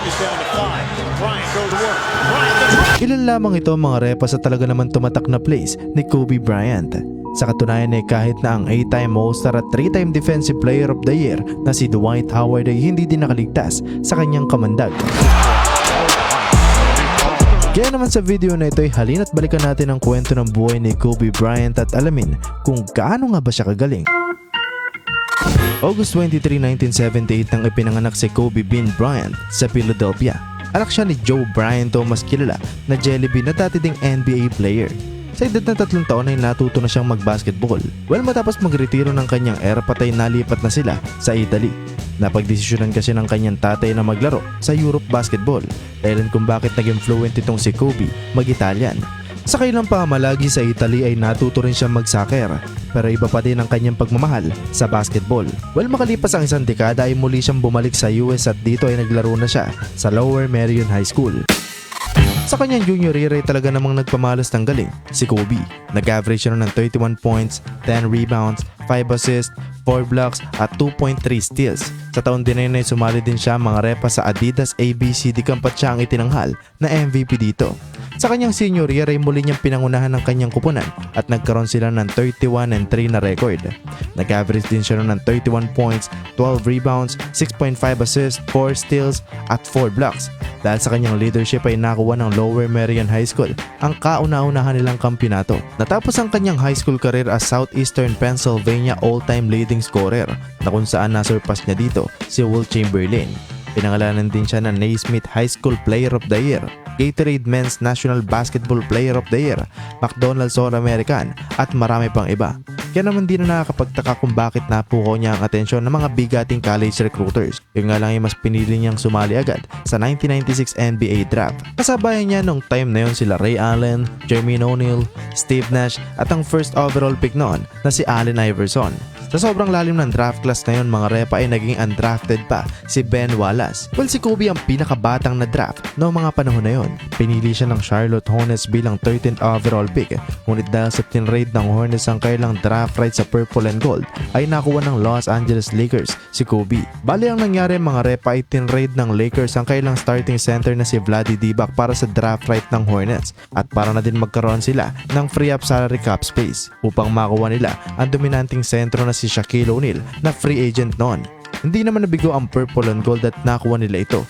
Clock is down to 5. Bryant go to work. Bryant the drive. Ilan lamang ito ang mga repa sa talaga naman tumatak na plays ni Kobe Bryant. Sa katunayan ay kahit na ang 8-time All-Star at 3-time Defensive Player of the Year na si Dwight Howard ay hindi din nakaligtas sa kanyang kamandag. Kaya naman sa video na ito ay halina't balikan natin ang kwento ng buhay ni Kobe Bryant at alamin kung gaano nga ba siya kagaling. August 23, 1978 nang ipinanganak si Kobe Bean Bryant sa Philadelphia. Anak siya ni Joe Bryant o mas kilala na Jelly Bean na dati ding NBA player. Sa edad na 3 taon ay natuto na siyang mag-basketball. Well, matapos magretiro ng kanyang era patay nalipat na sila sa Italy. Napagdesisyonan kasi ng kanyang tatay na maglaro sa Europe basketball. Dahilan kung bakit naging fluent itong si Kobe mag-Italian. Sa kailang pamamalagi sa Italy ay natuto rin siyang mag-soccer, pero iba pa din ang kanyang pagmamahal sa basketball. Well, makalipas ang isang dekada ay muli siyang bumalik sa US at dito ay naglaro na siya sa Lower Merion High School. Sa kanyang junior year ay talaga namang nagpamalas ng galing si Kobe. Nag-average siya ng 31 points, 10 rebounds, 5 assists, 4 blocks at 2.3 steals. Sa taon din na yun ay sumali din siya mga repa sa Adidas ABCD Camp at siya ang itinanghal na MVP dito. Sa kanyang senior year ay muli niyang pinangunahan ng kanyang kupunan at nagkaroon sila ng 31-3 na record. Nag-average din siya ng 31 points, 12 rebounds, 6.5 assists, 4 steals at 4 blocks. Dahil sa kanyang leadership ay nakuha ng Lower Merion High School ang kauna-unahan nilang kampyonato. Natapos ang kanyang high school career as Southeastern Pennsylvania all-time leading scorer na kung saan nasurpass niya dito si Wilt Chamberlain. Pinangalanan din siya ng Naismith High School Player of the Year, Gatorade Men's National Basketball Player of the Year, McDonald's All-American at marami pang iba. Kaya naman di na nakakapagtaka kung bakit napukaw niya ang atensyon ng mga bigating college recruiters. Yung nga lang ay mas pinili niyang sumali agad sa 1996 NBA Draft. Kasabayan niya nung time na yon sila Ray Allen, Jermaine O'Neal, Steve Nash at ang first overall pick noon na si Allen Iverson. Sa sobrang lalim ng draft class na yon mga repa ay naging undrafted pa si Ben Wallace. Well, si Kobe ang pinakabatang na draft noong mga panahon na yon. Pinili siya ng Charlotte Hornets bilang 13th overall pick. Ngunit dahil sa tinrade ng Hornets ang kailang draft right sa purple and gold ay nakuha ng Los Angeles Lakers si Kobe. Bali ang nangyari mga repa ay tinrade ng Lakers ang kailang starting center na si Vlade Divac para sa draft right ng Hornets at para na din magkaroon sila ng free up salary cap space upang makuha nila ang dominanting sentro na si Shaquille O'Neal na free agent noon. Hindi naman nabigo ang purple and gold at nakuha nila ito.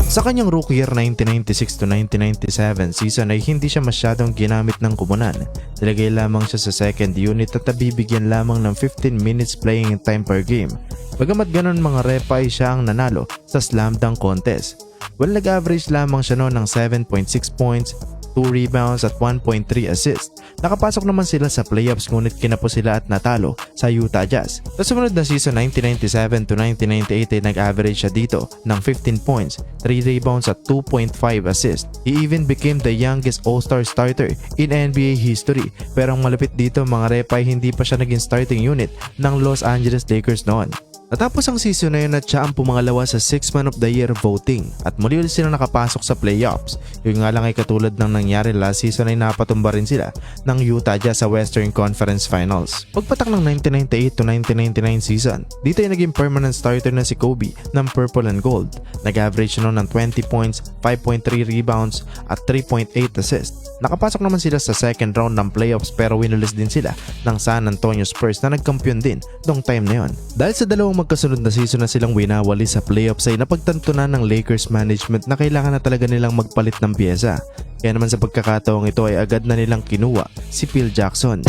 Sa kanyang rookie year 1996 to 1997 season ay hindi siya masyadong ginamit ng kupunan. Nilagay lamang siya sa second unit at nabibigyan lamang ng 15 minutes playing time per game. Bagamat ganon mga repa ay siya ang nanalo sa slam dunk contest. Well, nag-average lamang siya noon ng 7.6 points, 2 rebounds at 1.3 assists. Nakapasok naman sila sa playoffs ngunit kinapos sila at natalo sa Utah Jazz. Sa sumunod na season 1997 to 1998 ay nag-average siya dito ng 15 points, 3 rebounds at 2.5 assists. He even became the youngest All-Star starter in NBA history. Pero ang malapit dito mga repa ay hindi pa siya naging starting unit ng Los Angeles Lakers noon. Natapos ang season na yun at siya ang pumangalawa sa 6th Man of the Year voting at muli ulit sila nakapasok sa playoffs. Yun nga lang ay katulad ng nangyari last season ay napatumba rin sila ng Utah Jazz sa Western Conference Finals. Pagpatak ng 1998 to 1999 season, dito ay naging permanent starter na si Kobe ng purple and gold. Nag-average noon ng 20 points, 5.3 rebounds at 3.8 assists. Nakapasok naman sila sa second round ng playoffs pero winulis din sila ng San Antonio Spurs na nagkampiyon din noong time na yon. Dahil sa dalawang magkasunod na season na silang winawali sa playoffs ay napagtanto na ng Lakers management na kailangan na talaga nilang magpalit ng pyesa. Kaya naman sa pagkakataong ito ay agad na nilang kinuha si Phil Jackson.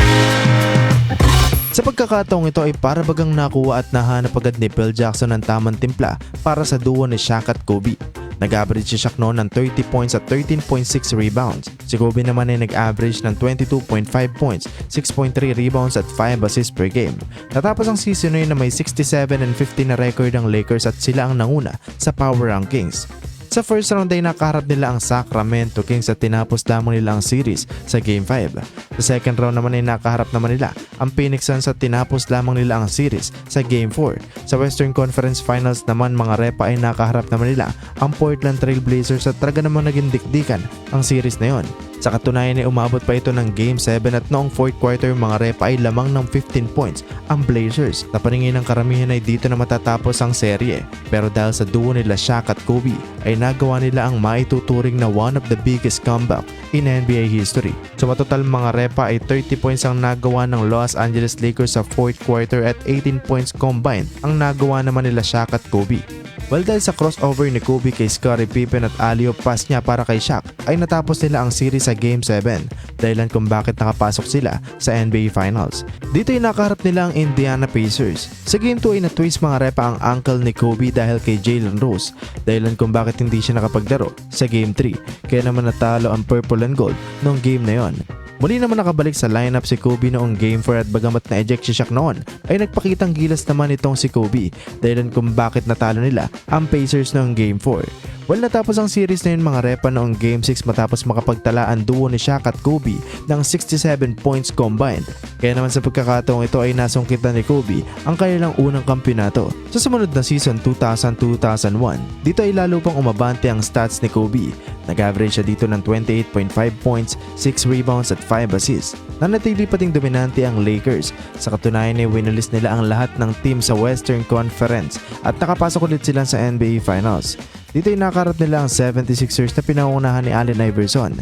Sa pagkakataong ito ay para bagang nakuha at nahanap agad ni Phil Jackson ang tamang timpla para sa duo ni Shaq at Kobe. Nag-average si Shaq noon ng 30 points at 13.6 rebounds. Si Kobe naman ay nag-average ng 22.5 points, 6.3 rebounds at 5 assists per game. Natapos ang season na yun na may 67-50 na record ang Lakers at sila ang nanguna sa power rankings. Sa first round ay nakaharap nila ang Sacramento Kings at tinapos lamang nila ang series sa Game 5. Sa second round naman ay nakaharap naman nila ang Phoenix Suns at tinapos lamang nila ang series sa Game 4. Sa Western Conference Finals naman mga repa ay nakaharap naman nila ang Portland Trail Blazers at talaga namang naging dikdikan ang series na yon. Sa katunayan ay umabot pa ito ng Game 7 at noong 4th quarter mga repa ay lamang ng 15 points ang Blazers. Sa paningin ng karamihan ay dito na matatapos ang serye. Pero dahil sa duo nila Shaq at Kobe ay nagawa nila ang maituturing na one of the biggest comeback in NBA history. So matotal mga repa ay 30 points ang nagawa ng Los Angeles Lakers sa 4th quarter at 18 points combined ang nagawa naman nila Shaq at Kobe. Well, dahil sa crossover ni Kobe kay Scottie Pippen at alley-oop pass niya para kay Shaq ay natapos nila ang series sa Game 7 dahilan kung bakit nakapasok sila sa NBA Finals. Dito ay nakaharap nila ang Indiana Pacers. Sa Game 2 ay na-twist mga repa ang ankle ni Kobe dahil kay Jalen Rose dahilan kung bakit hindi siya nakapaglaro sa Game 3 kaya naman natalo ang purple and gold noong game na yon. Muli naman nakabalik sa lineup si Kobe noong Game 4 at bagamat na-eject si Shaq noon ay nagpakitang gilas naman itong si Kobe dahilan kung bakit natalo nila ang Pacers noong Game 4. Well, natapos ang series na yun mga repa noong Game 6 matapos makapagtala ang duo ni Shaq at Kobe ng 67 points combined. Kaya naman sa pagkakataong ito ay nasungkitan ni Kobe ang kanilang unang kampyonato. Sa sumunod na season 2000-2001, dito ay lalo pang umabante ang stats ni Kobe. Nag-average siya dito ng 28.5 points, 6 rebounds at 5 assists. Nanatili pa ding dominante ang Lakers. Sa katunayan ay winalis nila ang lahat ng team sa Western Conference at nakapasok ulit sila sa NBA Finals. Dito ay nakaharap nila ang 76ers na pinangunahan ni Allen Iverson.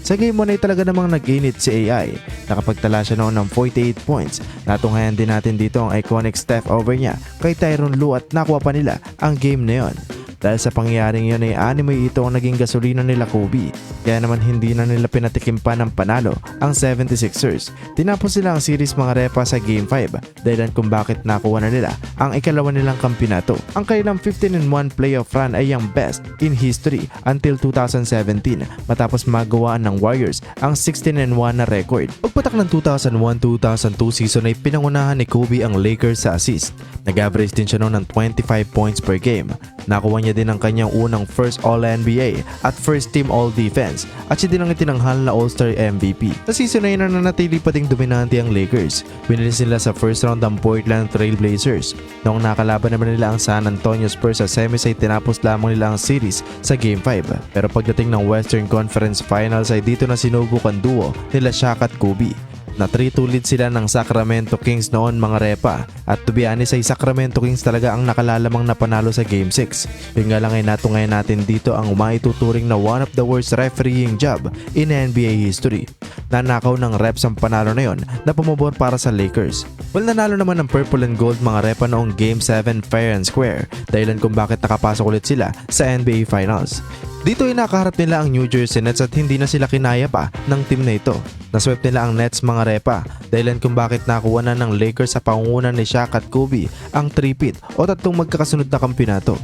Sa Game 1 ay talaga namang nag-init si AI. Nakapagtala siya noon ng 48 points. Natunghayan din natin dito ang iconic step over niya kay Tyronn Lue at nakuha pa nila ang game na yon. Dahil sa pangyayaring yun ay animoy ito ang naging gasolina nila Kobe. Kaya naman hindi na nila pinatikim pa ng panalo ang 76ers. Tinapos sila ang series mga repa sa Game 5 dahilan kung bakit nakuha na nila ang ikalawa nilang kampyonato. Ang kanilang 15-1 playoff run ay ang best in history until 2017 matapos magawaan ng Warriors ang 16-1 na record. Pagpatak ng 2001-2002 season ay pinangunahan ni Kobe ang Lakers sa assist. Nag-average din siya noon ng 25 points per game. Nakuha niya din ang kanyang unang first All-NBA at first team All-Defense at siya din ang itinanghal na All-Star MVP. Sa season na yun na nanatili pa ding dominante ang Lakers. Winilis nila sa first round ang Portland Trail Blazers. Noong nakalaban naman nila ang San Antonio Spurs sa semis ay tinapos lamang nila ang series sa Game 5. Pero pagdating ng Western Conference Finals ay dito na sinubok ang duo nila Shaq at Kobe. Na 3-2 lead sila ng Sacramento Kings noon mga repa. At to be honest ay Sacramento Kings talaga ang nakalalamang napanalo sa Game 6. Yung nga lang ay natungayan natin dito ang maituturing na one of the worst refereeing job in NBA history. Nanakaw ng refs ang panalo na yon na pumabor para sa Lakers. Well, nanalo naman ng purple and gold mga repa noong Game 7 fair and square dahilan kung bakit nakapasok ulit sila sa NBA Finals. Dito ay nakaharap nila ang New Jersey Nets at hindi na sila kinaya pa ng team na ito. Naswept nila ang Nets mga repa dahilan kung bakit nakuha na ng Lakers sa pangungunan ni Shaq at Kobe ang three-peat o tatlong magkakasunod na kampyonato.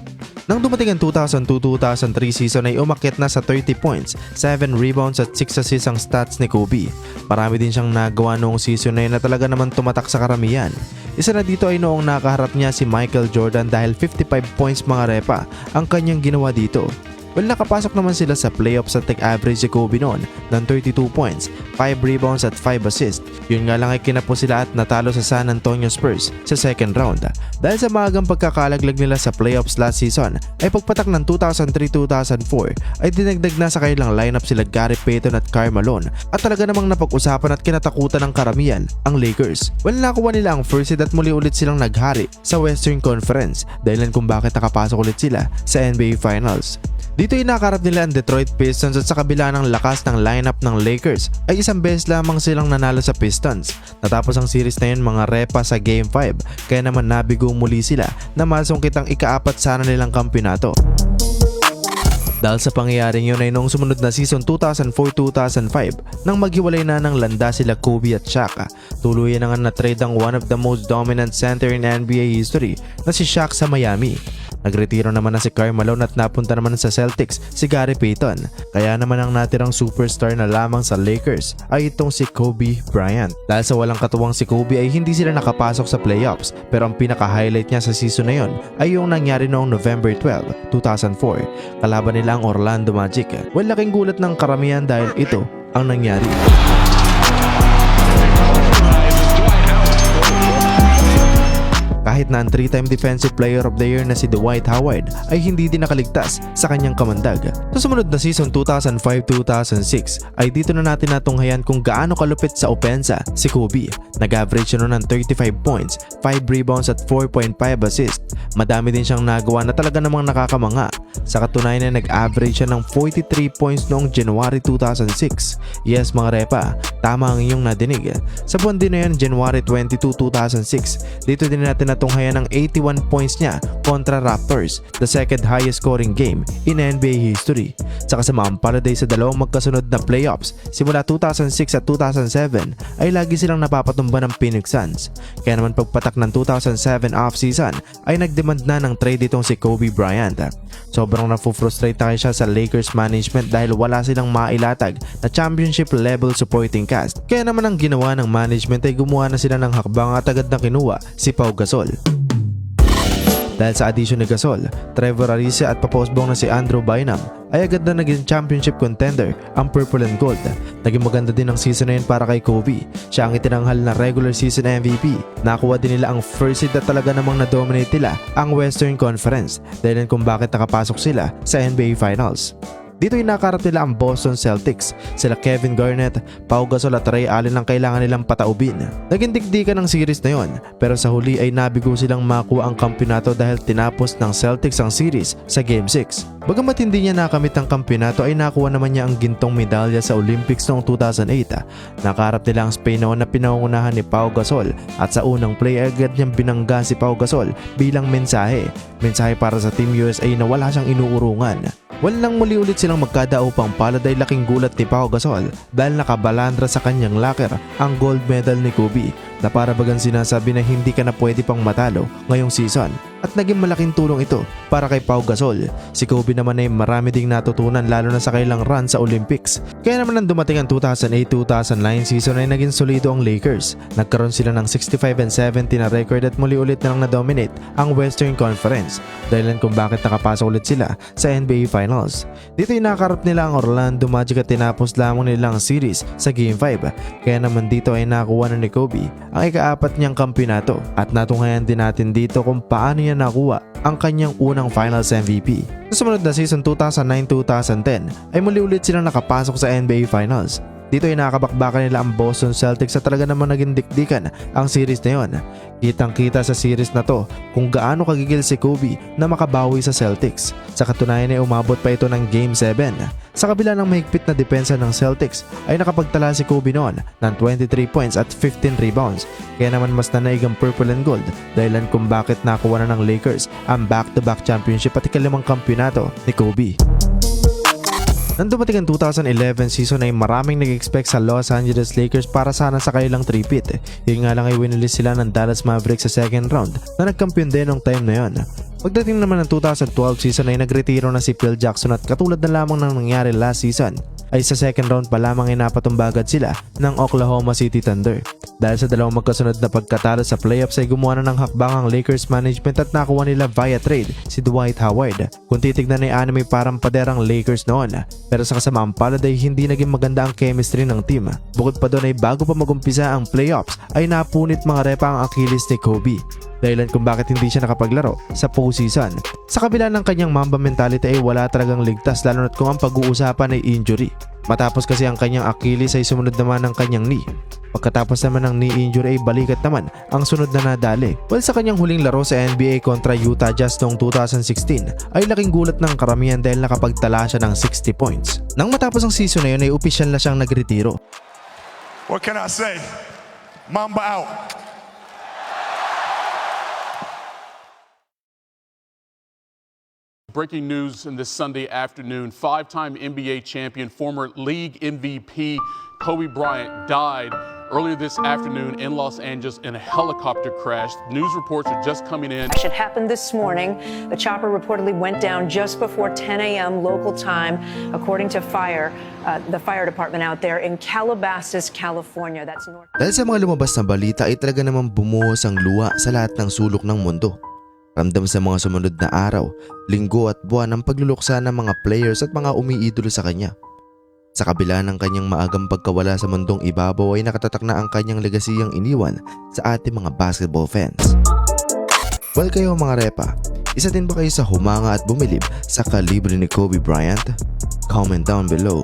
Nang dumating ang 2002-2003 season ay umakyat na sa 30 points, 7 rebounds at 6 assists ang stats ni Kobe. Marami din siyang nagawa noong season na yun na talaga naman tumatak sa karamihan. Isa na dito ay noong nakaharap niya si Michael Jordan dahil 55 points mga repa ang kanyang ginawa dito. Well, nakapasok naman sila sa playoffs at nag-average si Kobe noon ng 32 points, 5 rebounds at 5 assists. Yun nga lang ay kinapos sila at natalo sa San Antonio Spurs sa second round. Dahil sa maagang pagkakalaglag nila sa playoffs last season, ay pagpatak ng 2003-2004 ay dinagdag na sa kanilang lineup sila Gary Payton at Karl Malone at talaga namang napag-usapan at kinatakutan ng karamihan ang Lakers. Well, nakuha nila ang first seed at muli ulit silang naghari sa Western Conference dahilan kung bakit nakapasok ulit sila sa NBA Finals. Dito ay nakaharap nila ang Detroit Pistons at sa kabila ng lakas ng lineup ng Lakers ay isang beses lamang silang nanalo sa Pistons. Natapos ang series na yun mga repa sa Game 5 kaya naman nabigo muli sila na masungkit ang ika-4 sana nilang kampyonato. Dahil sa pangyayaring yun ay noong sumunod na season 2004-2005 nang maghiwalay na ng landa sila Kobe at Shaq. Tuluyan na nga na-trade ang one of the most dominant center in NBA history na si Shaq sa Miami. Nagretiro naman na si Karl Malone at napunta naman sa Celtics si Gary Payton. Kaya naman ang natirang superstar na lamang sa Lakers ay itong si Kobe Bryant. Dahil sa walang katuwang si Kobe ay hindi sila nakapasok sa playoffs pero ang pinaka-highlight niya sa season na yon ay yung nangyari noong November 12, 2004. Kalaban nila ang Orlando Magic. Well, laking gulat ng karamihan dahil ito ang nangyari. kahit na ang 3-time Defensive Player of the Year na si Dwight Howard ay hindi din nakaligtas sa kanyang kamandag. Sa sumunod na season 2005-2006 ay dito na natin natunghayan kung gaano kalupit sa opensa si Kobe. Nag-average siya noon ng 35 points, 5 rebounds at 4.5 assists. Madami din siyang nagawa na talaga namang nakakamanga. Sa katunayan ay nag-average siya ng 43 points noong January 2006. Yes mga repa, tama ang iyong nadinig. Sa buwan din na yan, January 22, 2006, dito din natin natunghayan ang 81 points niya kontra Raptors, the second highest scoring game in NBA history. Sa kasamaang palad sa dalawang magkasunod na playoffs simula 2006 at 2007 ay lagi silang napapatumba ng Phoenix Suns. Kaya naman pagpatak ng 2007 offseason ay nagdemand na ng trade itong si Kobe Bryant. Sobrang na-frustrate na siya sa Lakers management dahil wala silang mailatag na championship level supporting cast. Kaya naman ang ginawa ng management ay gumawa na sila ng hakbang at agad na kinuha si Pau Gasol. Dahil sa addition ni Gasol, Trevor Ariza at papostbong na si Andrew Bynum ay agad na naging championship contender ang Purple and Gold. Naging maganda din ang season na yun para kay Kobe. Siya ang itinanghal na regular season MVP. Nakuha din nila ang first seed at talaga namang na-dominate nila ang Western Conference dahilan kung bakit nakapasok sila sa NBA Finals. Dito ay nakarap nila ang Boston Celtics. Sila Kevin Garnett, Pau Gasol at Ray Allen ang kailangan nilang pataubin. Naging digdigan ng series na yon, pero sa huli ay nabigo silang makuha ang kampiyonato dahil tinapos ng Celtics ang series sa Game 6. Bagamat hindi niya nakamit ang kampiyonato ay nakuha naman niya ang gintong medalya sa Olympics noong 2008. Nakarap nila ang Spain noon na pinangungunahan ni Pau Gasol at sa unang play agad niyang binangga si Pau Gasol bilang mensahe para sa Team USA na wala siyang inuurungan. Walang muli ulit silang magkadaupang palad ay laking gulat ni Pau Gasol dahil nakabalandra sa kanyang locker ang gold medal ni Kobe na para bagang sinasabi na hindi ka na pwede pang matalo ngayong season. At naging malaking tulong ito para kay Pau Gasol. Si Kobe naman ay marami ding natutunan lalo na sa kailang run sa Olympics. Kaya naman nang dumating ang 2008-2009 season ay naging solido ang Lakers. Nagkaroon sila ng 65-70 na record at muli ulit na lang na-dominate ang Western Conference dahilan kung bakit nakapasok ulit sila sa NBA Finals. Dito ay nakarap nila ang Orlando Magic at tinapos lamang nila ang series sa Game 5. Kaya naman dito ay nakuha na ni Kobe ang ika-4 niyang kampiyonato at natunghayan din natin dito kung paano niya nakuha ang kanyang unang Finals MVP. Sa sumunod na season 2009-2010 ay muli ulit silang nakapasok sa NBA Finals. Dito ay nakabakbakan nila ang Boston Celtics at talaga naman naging dikdikan ang series na yon. Kitang-kita sa series na to kung gaano kagigil si Kobe na makabawi sa Celtics. Sa katunayan ay umabot pa ito ng Game 7. Sa kabila ng mahigpit na depensa ng Celtics ay nakapagtala si Kobe noon ng 23 points at 15 rebounds. Kaya naman mas nanaig ang Purple and Gold dahilan kung bakit nakuha na ng Lakers ang back-to-back championship at ikalimang kampiyonato ni Kobe. Nang dumating ang 2011 season ay maraming nag-expect sa Los Angeles Lakers para sana sa kanilang three-peat. Yun nga lang ay winilis sila ng Dallas Mavericks sa second round na nagkampiyon din noong time na yon. Pagdating naman ng 2012 season ay nagretiro na si Phil Jackson at katulad na lamang ng nangyari last season ay sa second round pa lamang ay napatumba agad sila ng Oklahoma City Thunder. Dahil sa dalawang magkasunod na pagkatalo sa playoffs ay gumawa na ng hakbang ang Lakers management at nakuha nila via trade si Dwight Howard. Kung titignan ay anime parang paderang Lakers noon, pero sa kasamaang palad ay hindi naging maganda ang chemistry ng team. Bukod pa doon ay bago pa magumpisa ang playoffs ay napunit mga repa ang Achilles ni Kobe dahilan kung bakit hindi siya nakapaglaro sa postseason. Sa kabila ng kanyang Mamba mentality ay wala talagang ligtas lalo na't kung ang pag-uusapan ay injury. Matapos kasi ang kanyang Achilles ay sumunod naman ng kanyang knee. Pagkatapos naman ng knee injury ay balikat naman ang sunod na nadali. Well, sa kanyang huling laro sa NBA kontra Utah Jazz noong 2016 ay laking gulat ng karamihan dahil nakapagtala siya ng 60 points. Nang matapos ang season na yun ay opisyal na siyang nagretiro. What can I say? Mamba out. Breaking news in this Sunday afternoon, five-time NBA champion, former league MVP Kobe Bryant died earlier this afternoon in Los Angeles in a helicopter crash. News reports are just coming in. It happened this morning. The chopper reportedly went down just before 10 a.m. local time, according to the fire department out there in Calabasas, California. That's north. Dahil sa mga lumabas na balita ay talaga namang bumuhos ang luha sa lahat ng sulok ng mundo. Ramdam sa mga sumunod na araw, linggo at buwan ang pagluluksa ng mga players at mga umiidolo sa kanya. Sa kabila ng kanyang maagang pagkawala sa mundong ibabaw ay nakatatak na ang kanyang legasiyang iniwan sa ating mga basketball fans. Well kayo mga repa, isa din ba kayo sa humanga at bumilib sa kalibre ni Kobe Bryant? Comment down below.